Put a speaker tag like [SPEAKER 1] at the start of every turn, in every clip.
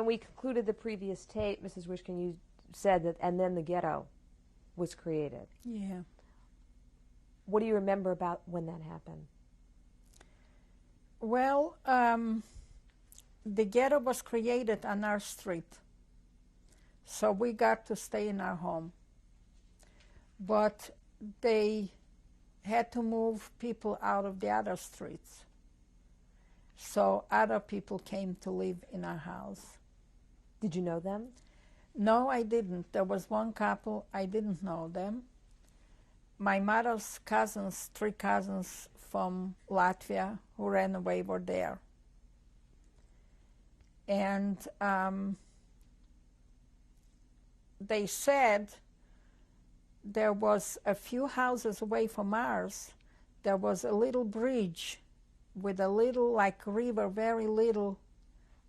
[SPEAKER 1] when we concluded the previous tape, Mrs. Wischkin, you said that, and then the ghetto was created.
[SPEAKER 2] Yeah.
[SPEAKER 1] What do you remember about when that happened?
[SPEAKER 2] Well, the ghetto was created on our street, so we got to stay in our home. But they had to move people out of the other streets. So other people came to live in our house.
[SPEAKER 1] Did you know them?
[SPEAKER 2] No, I didn't. There was one couple, I didn't know them. My mother's cousins, 3 cousins from Latvia who ran away were there. And they said there was a few houses away from ours, there was a little bridge with a little, like river, very little,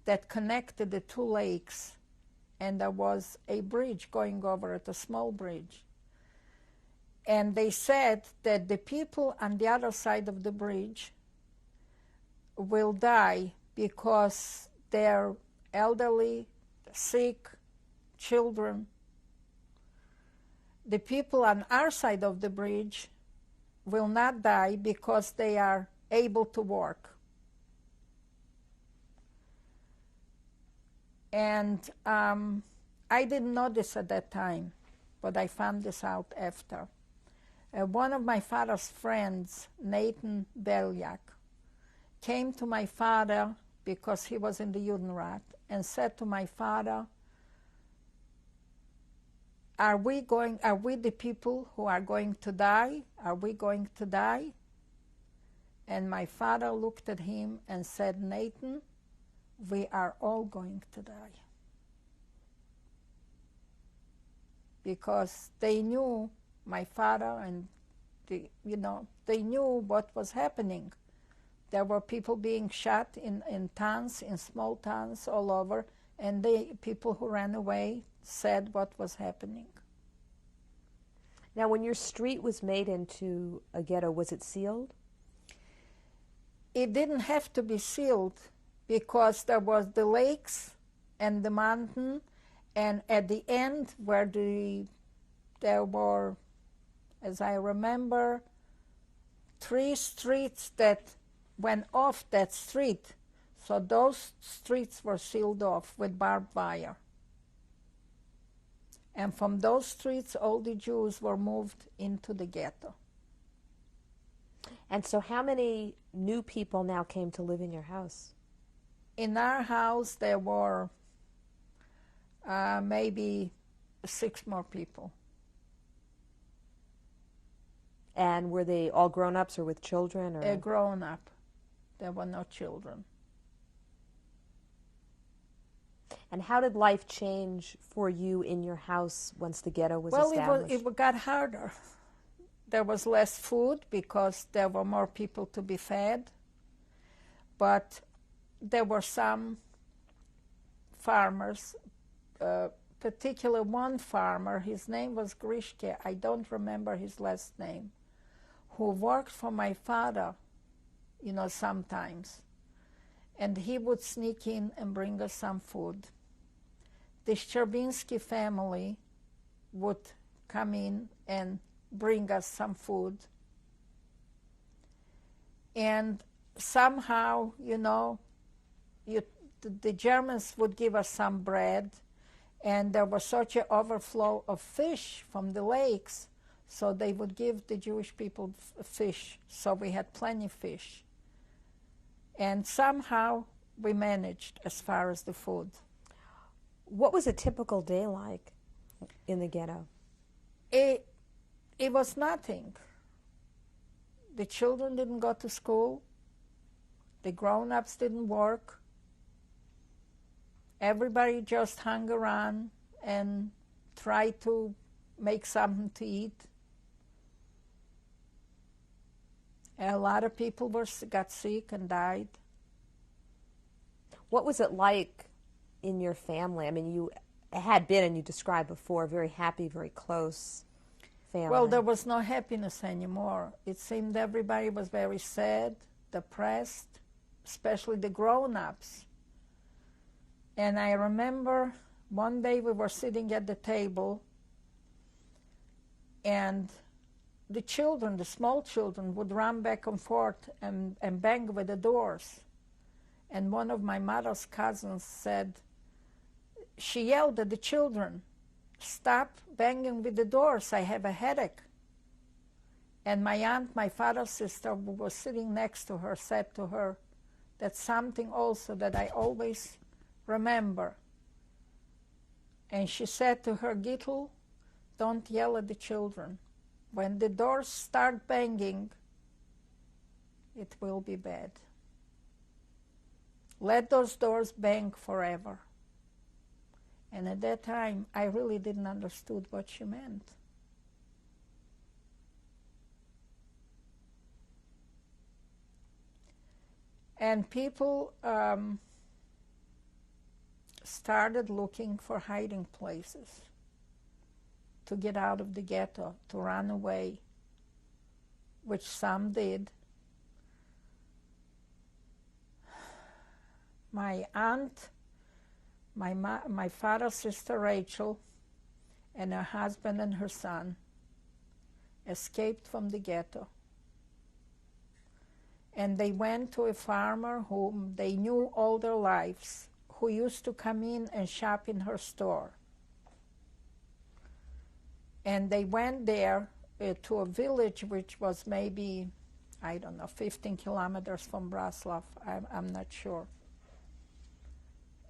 [SPEAKER 2] that connected the 2 lakes. And there was a bridge going over it, a small bridge. And they said that the people on the other side of the bridge will die because they're elderly, sick, children. The people on our side of the bridge will not die because they are able to work. And I didn't know this at that time, but I found this out after. One of my father's friends, Nathan Belyak, came to my father because he was in the Judenrat and said to my father, are we the people who are going to die? Are we going to die? And my father looked at him and said, Nathan, we are all going to die. Because they knew, my father and they knew what was happening. There were people being shot in towns, in small towns all over, and the people who ran away said what was happening.
[SPEAKER 1] Now, when your street was made into a ghetto, was it sealed?
[SPEAKER 2] It didn't have to be sealed because there was the lakes and the mountain, and at the end where there were, as I remember, 3 streets that went off that street. So those streets were sealed off with barbed wire. And from those streets, all the Jews were moved into the ghetto.
[SPEAKER 1] And so how many new people now came to live in your house?
[SPEAKER 2] In our house, there were maybe 6 more people.
[SPEAKER 1] And were they all grown-ups or with children? Or?
[SPEAKER 2] Grown up. There were no children.
[SPEAKER 1] And how did life change for you in your house once the ghetto was established?
[SPEAKER 2] Well, it got harder. There was less food because there were more people to be fed. But there were some farmers, particularly one farmer, his name was Grishke, I don't remember his last name, who worked for my father, sometimes. And he would sneak in and bring us some food. The Szczerbiński family would come in and bring us some food. And somehow, the Germans would give us some bread, and there was such an overflow of fish from the lakes, so they would give the Jewish people fish, so we had plenty of fish. And somehow we managed as far as the food.
[SPEAKER 1] What was a typical day like in the ghetto?
[SPEAKER 2] It was nothing. The children didn't go to school. The grown-ups didn't work. Everybody just hung around and tried to make something to eat. A lot of people got sick and died.
[SPEAKER 1] What was it like in your family? I mean, you had been, and you described before, a very happy, very close family.
[SPEAKER 2] Well, there was no happiness anymore. It seemed everybody was very sad, depressed, especially the grown-ups. And I remember one day we were sitting at the table, and the children, the small children, would run back and forth and bang with the doors. And one of my mother's cousins said, she yelled at the children, "Stop banging with the doors, I have a headache." And my aunt, my father's sister, who was sitting next to her, said to her, "That's something also that I always remember." And she said to her, "Gittel, don't yell at the children. When the doors start banging, it will be bad. Let those doors bang forever." And at that time, I really didn't understand what she meant. And people started looking for hiding places to get out of the ghetto, to run away, which some did. My aunt, my father's sister Rachel, and her husband and her son escaped from the ghetto. And they went to a farmer whom they knew all their lives, who used to come in and shop in her store. And they went there to a village which was maybe, 15 kilometers from Bratslav, I'm not sure.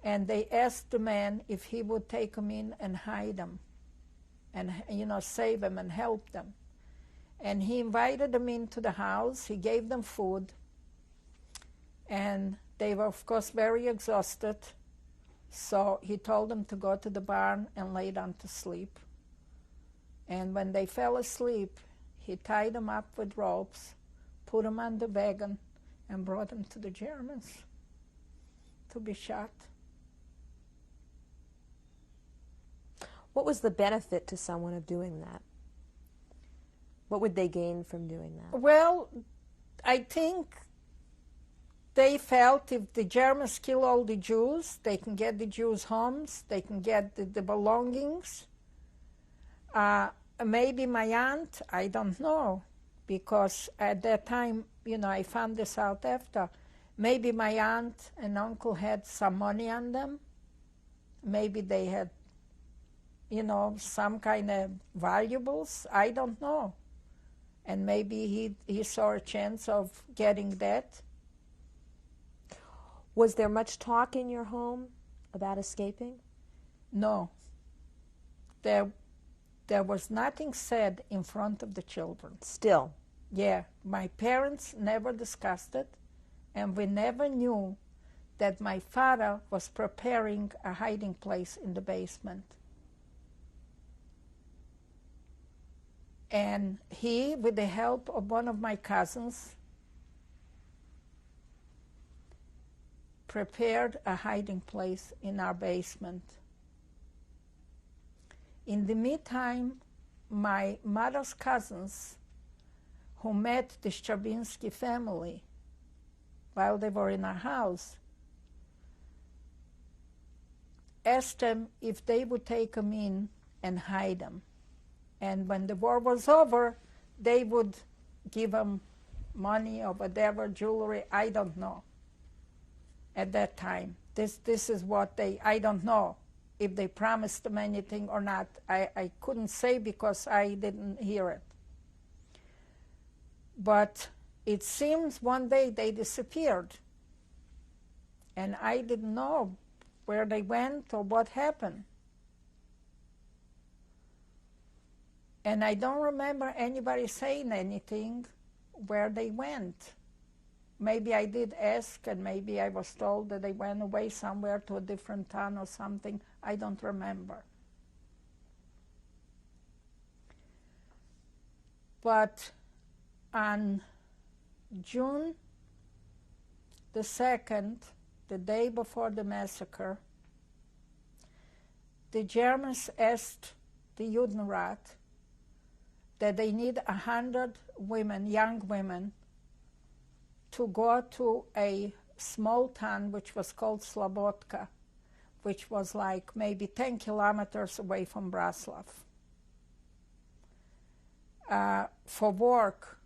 [SPEAKER 2] And they asked the man if he would take them in and hide them and, save them and help them. And he invited them into the house, he gave them food, and they were, of course, very exhausted. So he told them to go to the barn and lay down to sleep. And when they fell asleep, he tied them up with ropes, put them on the wagon, and brought them to the Germans to be shot.
[SPEAKER 1] What was the benefit to someone of doing that? What would they gain from doing that?
[SPEAKER 2] Well, I think they felt if the Germans kill all the Jews, they can get the Jews' homes, they can get the belongings. Maybe my aunt, I don't know, because at that time, I found this out after. Maybe my aunt and uncle had some money on them. Maybe they had, some kind of valuables. I don't know. And maybe he saw a chance of getting that.
[SPEAKER 1] Was there much talk in your home about escaping?
[SPEAKER 2] No. There was nothing said in front of the children.
[SPEAKER 1] Still?
[SPEAKER 2] Yeah. My parents never discussed it, and we never knew that my father was preparing a hiding place in the basement. And he, with the help of one of my cousins, prepared a hiding place in our basement. In the meantime, my mother's cousins, who met the Stravinsky family while they were in our house, asked them if they would take them in and hide them. And when the war was over, they would give them money or whatever, jewelry, I don't know. At that time, this is what I don't know if they promised them anything or not. I couldn't say because I didn't hear it. But it seems one day they disappeared. And I didn't know where they went or what happened. And I don't remember anybody saying anything where they went. Maybe I did ask, and maybe I was told that they went away somewhere to a different town or something. I don't remember. But on June the 2nd, the day before the massacre, the Germans asked the Judenrat that they need 100 women, young women, to go to a small town which was called Slobodka, which was like maybe 10 kilometers away from Bratslav, for work,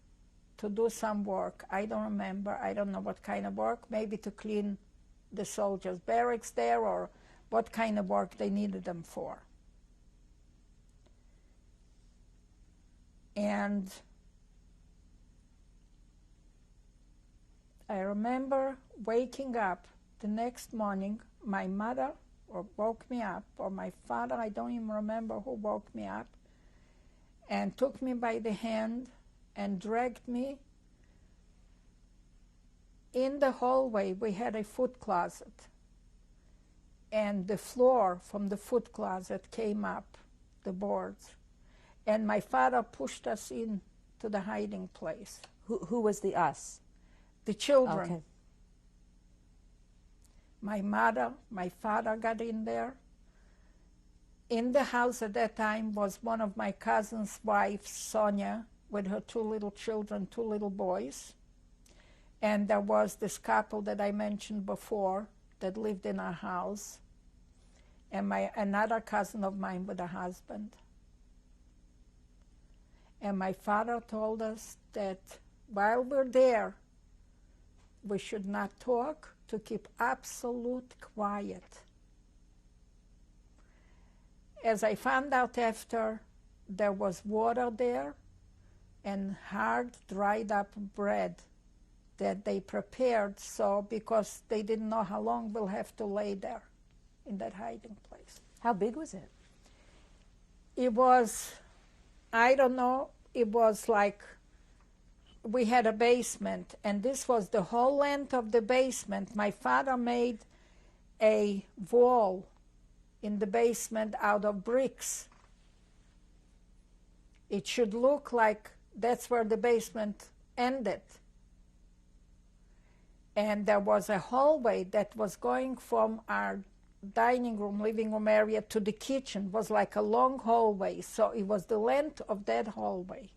[SPEAKER 2] to do some work. I don't remember. I don't know what kind of work, maybe to clean the soldiers' barracks there, or what kind of work they needed them for. And I remember waking up the next morning. My mother woke me up, or my father, I don't even remember who woke me up, and took me by the hand and dragged me in the hallway. We had a foot closet, and the floor from the foot closet came up, the boards, and my father pushed us in to the hiding place.
[SPEAKER 1] Who was the us?
[SPEAKER 2] The children.
[SPEAKER 1] Okay.
[SPEAKER 2] My mother, my father got in there. In the house at that time was one of my cousin's wives, Sonia, with her 2 little children, 2 little boys. And there was this couple that I mentioned before that lived in our house, and another cousin of mine with a husband. And my father told us that while we're there, we should not talk, to keep absolute quiet. As I found out after, there was water there and hard, dried up bread that they prepared, so because they didn't know how long we'll have to lay there in that hiding place.
[SPEAKER 1] How big was it?
[SPEAKER 2] It was, I don't know, it was like, we had a basement, and this was the whole length of the basement. My father made a wall in the basement out of bricks. It should look like that's where the basement ended. And there was a hallway that was going from our dining room, living room area to the kitchen. It was like a long hallway, so it was the length of that hallway.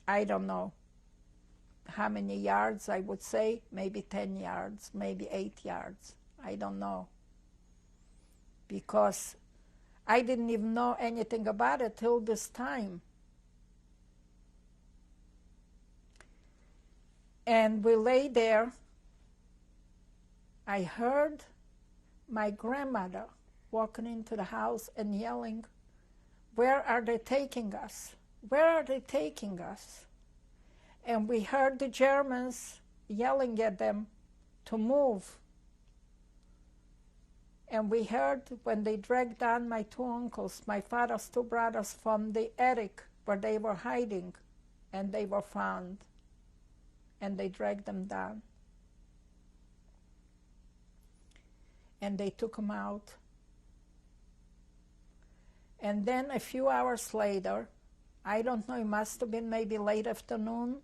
[SPEAKER 2] I don't know how many yards, I would say, maybe 10 yards, maybe 8 yards. I don't know. Because I didn't even know anything about it till this time. And we lay there. I heard my grandmother walking into the house and yelling, "Where are they taking us? Where are they taking us?" And we heard the Germans yelling at them to move. And we heard when they dragged down my 2 uncles, my father's 2 brothers, from the attic where they were hiding, and they were found. And they dragged them down. And they took them out. And then a few hours later, I don't know, it must have been maybe late afternoon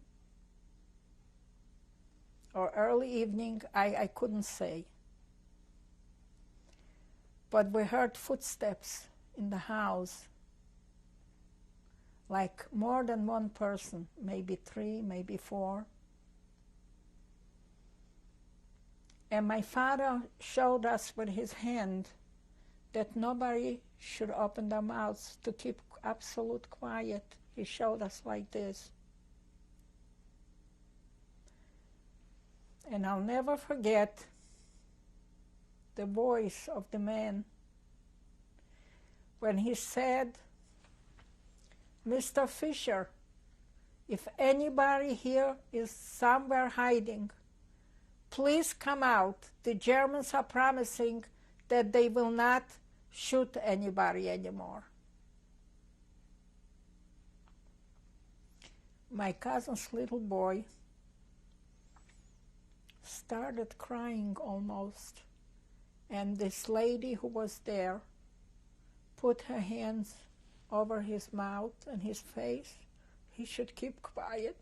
[SPEAKER 2] or early evening, I couldn't say. But we heard footsteps in the house, like more than one person, maybe 3, maybe 4. And my father showed us with his hand that nobody should open their mouths, to keep absolute quiet. He showed us like this. And I'll never forget the voice of the man when he said, "Mr. Fisher, if anybody here is somewhere hiding, please come out. The Germans are promising that they will not shoot anybody anymore." My cousin's little boy started crying almost, and this lady who was there put her hands over his mouth and his face. He should keep quiet.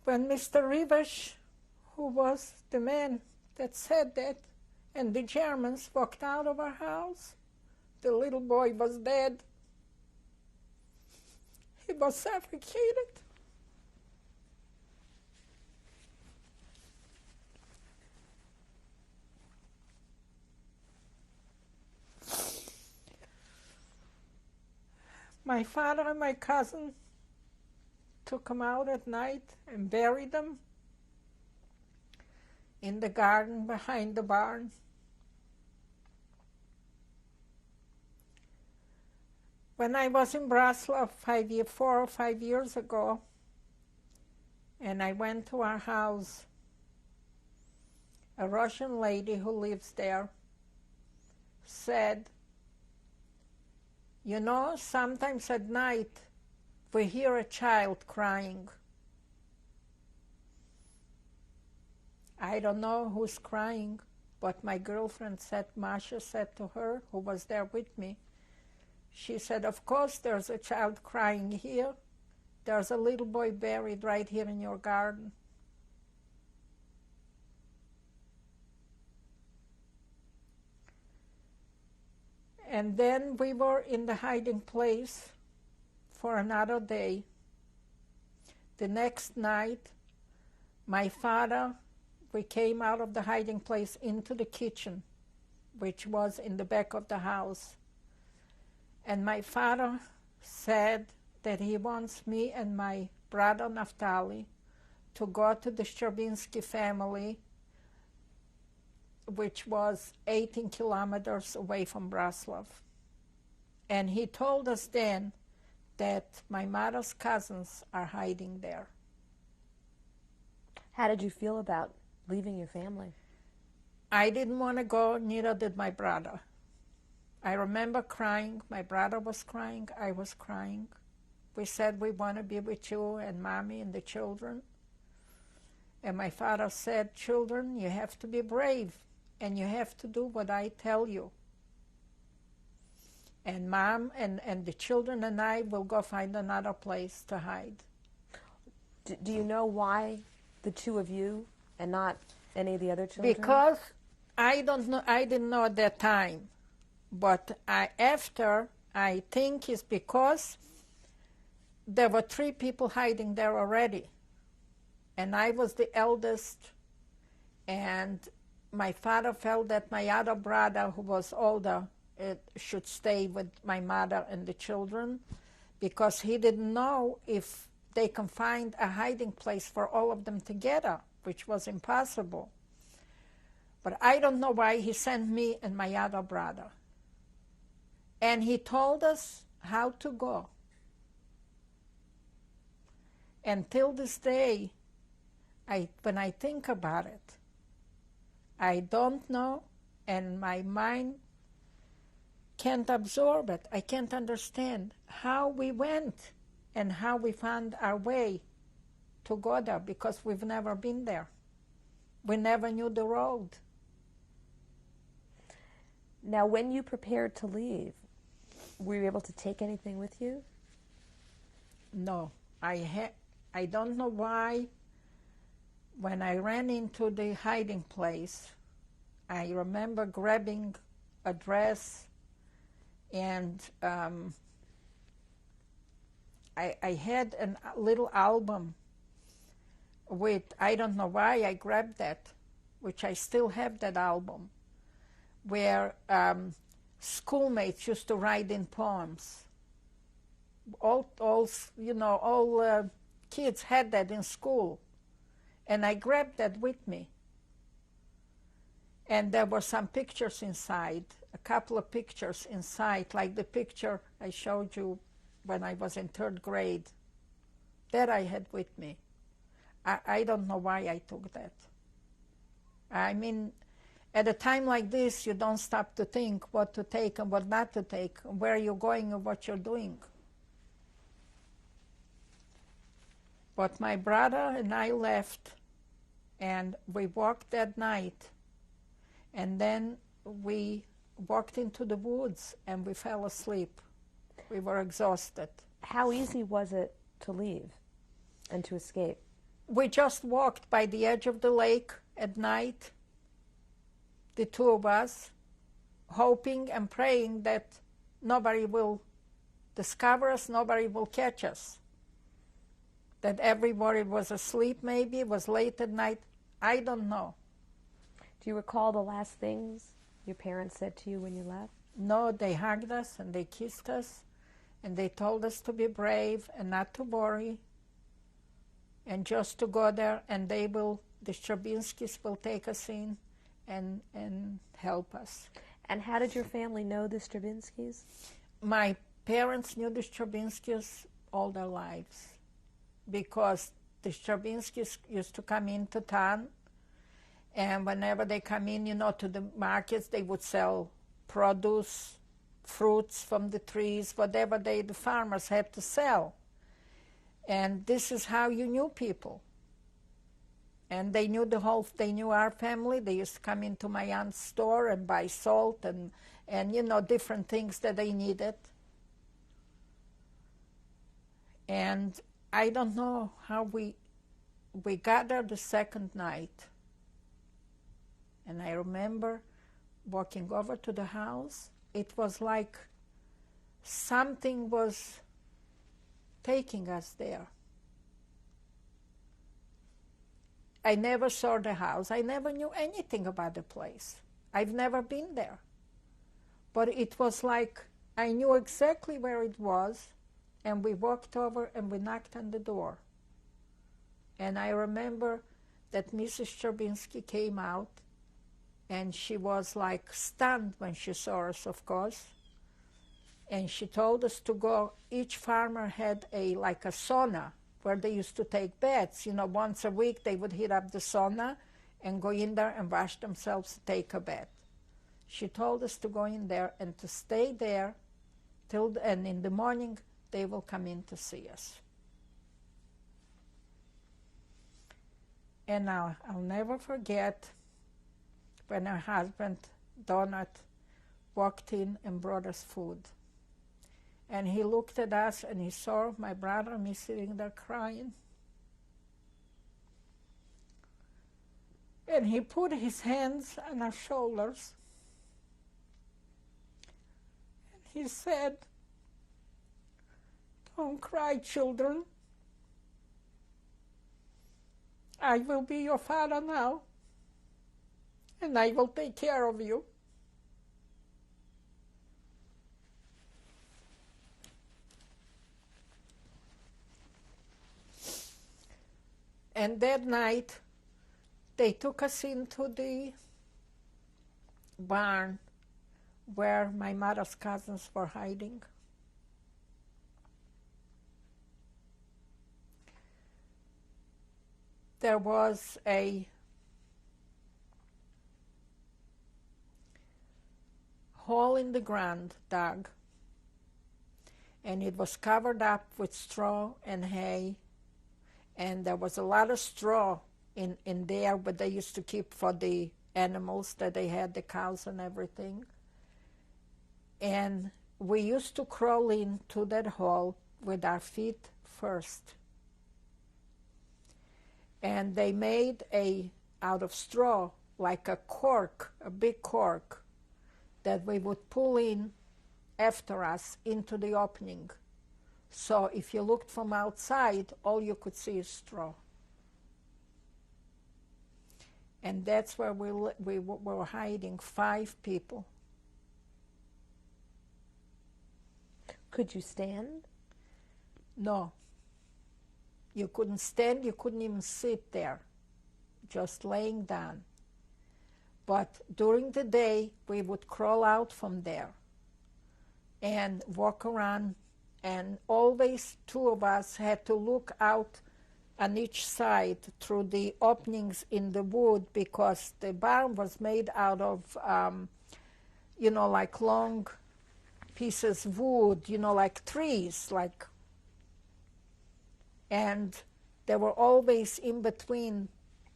[SPEAKER 2] When Mr. Rivas, who was the man that said that, and the Germans walked out of our house, the little boy was dead. He was suffocated. My father and my cousin took him out at night and buried him in the garden behind the barn. When I was in Bratslav 4 or 5 years ago, and I went to our house, a Russian lady who lives there said, "You know, sometimes at night we hear a child crying. I don't know who's crying, but my girlfriend said," Masha said to her, who was there with me, she said, "Of course there's a child crying here. There's a little boy buried right here in your garden." And then we were in the hiding place for another day. The next night, my father, we came out of the hiding place into the kitchen, which was in the back of the house. And my father said that he wants me and my brother Naftali to go to the Stravinsky family, which was 18 kilometers away from Bratslav. And he told us then that my mother's cousins are hiding there.
[SPEAKER 1] How did you feel about leaving your family?
[SPEAKER 2] I didn't want to go, neither did my brother. I remember crying. My brother was crying. I was crying. We said, "We want to be with you and Mommy and the children." And my father said, "Children, you have to be brave, and you have to do what I tell you. And Mom and the children and I will go find another place to hide."
[SPEAKER 1] Do you know why the two of you and not any of the other children?
[SPEAKER 2] Because I don't know. I didn't know at that time. But after, I think it's because there were 3 people hiding there already. And I was the eldest. And my father felt that my other brother, who was older, should stay with my mother and the children, because he didn't know if they can find a hiding place for all of them together, which was impossible. But I don't know why he sent me and my other brother. And he told us how to go. And till this day, when I think about it, I don't know, and my mind can't absorb it. I can't understand how we went and how we found our way to go there, because we've never been there. We never knew the road.
[SPEAKER 1] Now, when you prepared to leave, were you able to take anything with you?
[SPEAKER 2] No, I don't know why. When I ran into the hiding place, I remember grabbing a dress, and I had a little album with, I don't know why I grabbed that, which I still have that album, where schoolmates used to write in poems. All kids had that in school. And I grabbed that with me. And there were some pictures inside, a couple of pictures inside, like the picture I showed you when I was in 3rd grade. That I had with me. I don't know why I took that. I mean, at a time like this, you don't stop to think what to take and what not to take, where you're going and what you're doing. But my brother and I left, and we walked that night, and then we walked into the woods, and we fell asleep. We were exhausted.
[SPEAKER 1] How easy was it to leave and to escape?
[SPEAKER 2] We just walked by the edge of the lake at night, the 2 of us, hoping and praying that nobody will discover us, nobody will catch us. That everybody was asleep, maybe, it was late at night. I don't know.
[SPEAKER 1] Do you recall the last things your parents said to you when you left?
[SPEAKER 2] No, they hugged us and they kissed us, And they told us to be brave and not to worry, and just to go there, and the Stravinskys will take us in and help us.
[SPEAKER 1] And how did your family know the Stravinskys?
[SPEAKER 2] My parents knew the Stravinskys all their lives, because the Stravinskys used to come into town, and whenever they come in, to the markets, they would sell produce, fruits from the trees, whatever the farmers had to sell. And this is how you knew people. And they knew they knew our family. They used to come into my aunt's store and buy salt and different things that they needed. And I don't know how we got there the second night. And I remember walking over to the house. It was like something was taking us there. I never saw the house. I never knew anything about the place. I've never been there. But it was like I knew exactly where it was, and we walked over and we knocked on the door. And I remember that Mrs. Stravinsky came out, and she was like stunned when she saw us, of course. And she told us to go. Each farmer had a sauna where they used to take baths. Once a week they would heat up the sauna and go in there and wash themselves, take a bath. She told us to go in there and to stay there and in the morning they will come in to see us. And I'll never forget when her husband, Donat, walked in and brought us food. And he looked at us and he saw my brother and me sitting there crying. And he put his hands on our shoulders. And he said, "Don't cry, children. I will be your father now, and I will take care of you." And that night, they took us into the barn where my mother's cousins were hiding. There was a hole in the ground dug, and it was covered up with straw and hay, and there was a lot of straw in there, but they used to keep for the animals that they had, the cows and everything. And we used to crawl into that hole with our feet first. And they made out of straw, like a cork, a big cork, that we would pull in after us into the opening. So if you looked from outside, all you could see is straw. And that's where we were hiding, 5 people.
[SPEAKER 1] Could you stand?
[SPEAKER 2] No. You couldn't stand, you couldn't even sit there, just laying down. But during the day, we would crawl out from there and walk around, and always 2 of us had to look out on each side through the openings in the wood, because the barn was made out of, like long pieces of wood, like trees, and there were always in between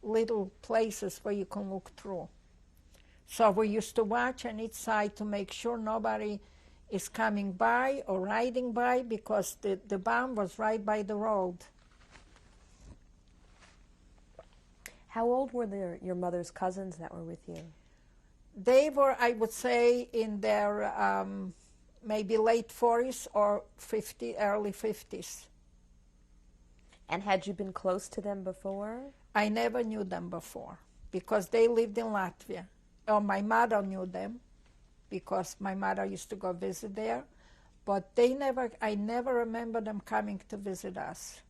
[SPEAKER 2] little places where you can look through. So we used to watch on each side to make sure nobody is coming by or riding by, because the barn was right by the road.
[SPEAKER 1] How old were your mother's cousins that were with you?
[SPEAKER 2] They were, I would say, in their maybe late 40s or early 50s.
[SPEAKER 1] And had you been close to them before?
[SPEAKER 2] I never knew them before, because they lived in Latvia. Oh, my mother knew them, because my mother used to go visit there. But I never remember them coming to visit us.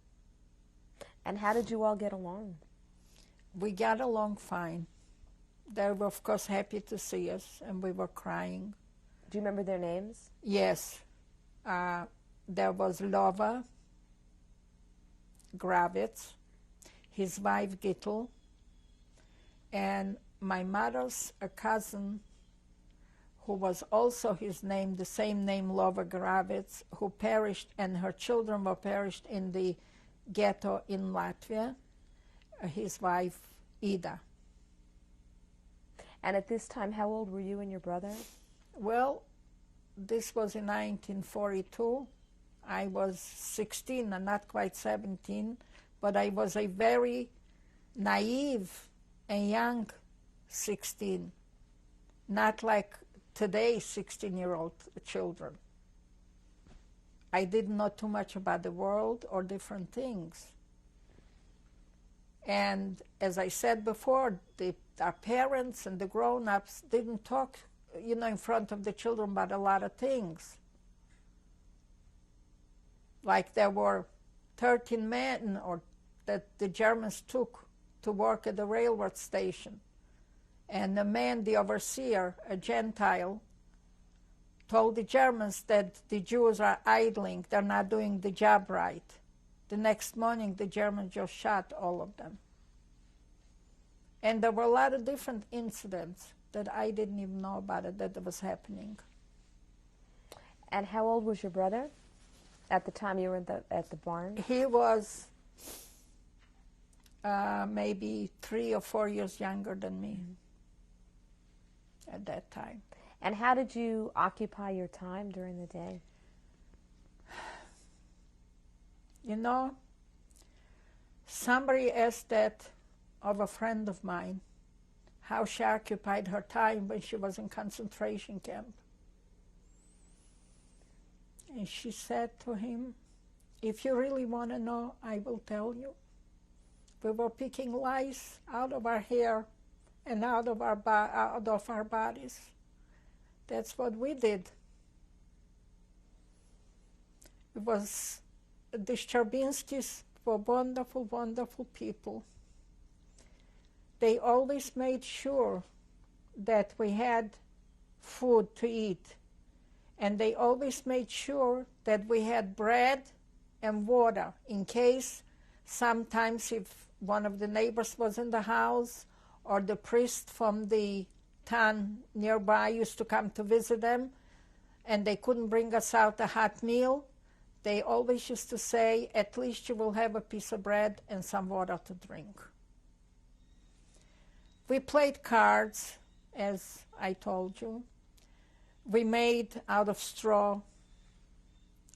[SPEAKER 1] And how did you all get along?
[SPEAKER 2] We got along fine. They were, of course, happy to see us, and we were crying.
[SPEAKER 1] Do you remember their names?
[SPEAKER 2] Yes. There was Lova Gravitz, his wife Gittel, and my mother's cousin, who was also his name, the same name, Lova Gravitz, who perished, and her children were perished in the ghetto in Latvia, his wife, Ida.
[SPEAKER 1] And at this time, how old were you and your brother?
[SPEAKER 2] Well, this was in 1942. I was 16 and not quite 17, but I was a very naive and young 16, not like today's 16-year-old children. I didn't know too much about the world or different things. And as I said before, our parents and the grown-ups didn't talk, in front of the children about a lot of things. Like there were 13 men that the Germans took to work at the railroad station. And the man, the overseer, a Gentile, told the Germans that the Jews are idling, they're not doing the job right. The next morning, the Germans just shot all of them. And there were a lot of different incidents that I didn't even know about it, that was happening.
[SPEAKER 1] And how old was your brother at the time you were at the barn?
[SPEAKER 2] He was maybe 3 or 4 years younger than me at that time.
[SPEAKER 1] And how did you occupy your time during the day?
[SPEAKER 2] Somebody asked that of a friend of mine, how she occupied her time when she was in concentration camp. And she said to him, if you really want to know, I will tell you. We were picking lice out of our hair and out of our bodies. That's what we did. It was, the Szczerbinskis were wonderful, wonderful people. They always made sure that we had food to eat. And they always made sure that we had bread and water in case sometimes if one of the neighbors was in the house or the priest from the town nearby used to come to visit them and they couldn't bring us out a hot meal, they always used to say, at least you will have a piece of bread and some water to drink. We played cards, as I told you. We made out of straw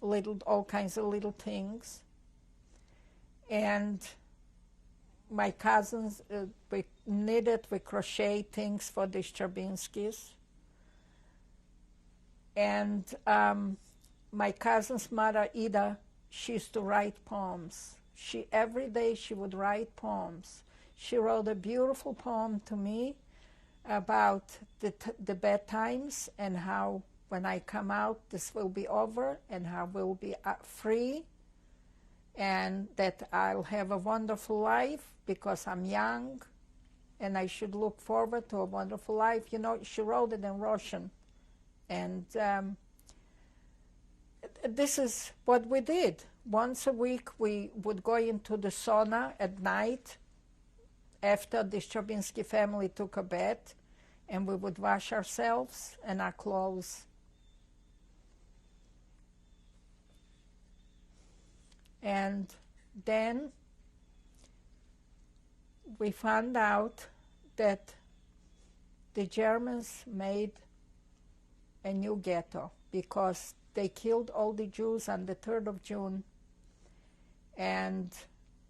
[SPEAKER 2] all kinds of little things. And my cousins, we knitted, we crocheted things for the Szczerbinskis. And my cousin's mother, Ida, she used to write poems. Every day she would write poems. She wrote a beautiful poem to me about the bad times and how when I come out this will be over and how we'll be free and that I'll have a wonderful life because I'm young and I should look forward to a wonderful life. She wrote it in Russian. And this is what we did. Once a week we would go into the sauna at night after the Szczerbinski family took a bath, and we would wash ourselves and our clothes. And then we found out that the Germans made a new ghetto because they killed all the Jews on the 3rd of June, and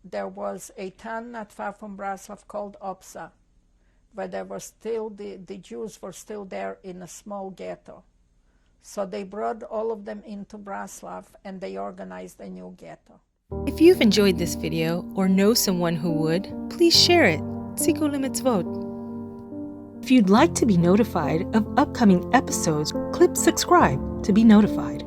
[SPEAKER 2] there was a town not far from Bratslav called Opsa, where there were still, the Jews were still there in a small ghetto. So they brought all of them into Bratslav and they organized a new ghetto.
[SPEAKER 3] If you've enjoyed this video or know someone who would, please share it. Ziko Limits Vote. If you'd like to be notified of upcoming episodes, click subscribe to be notified.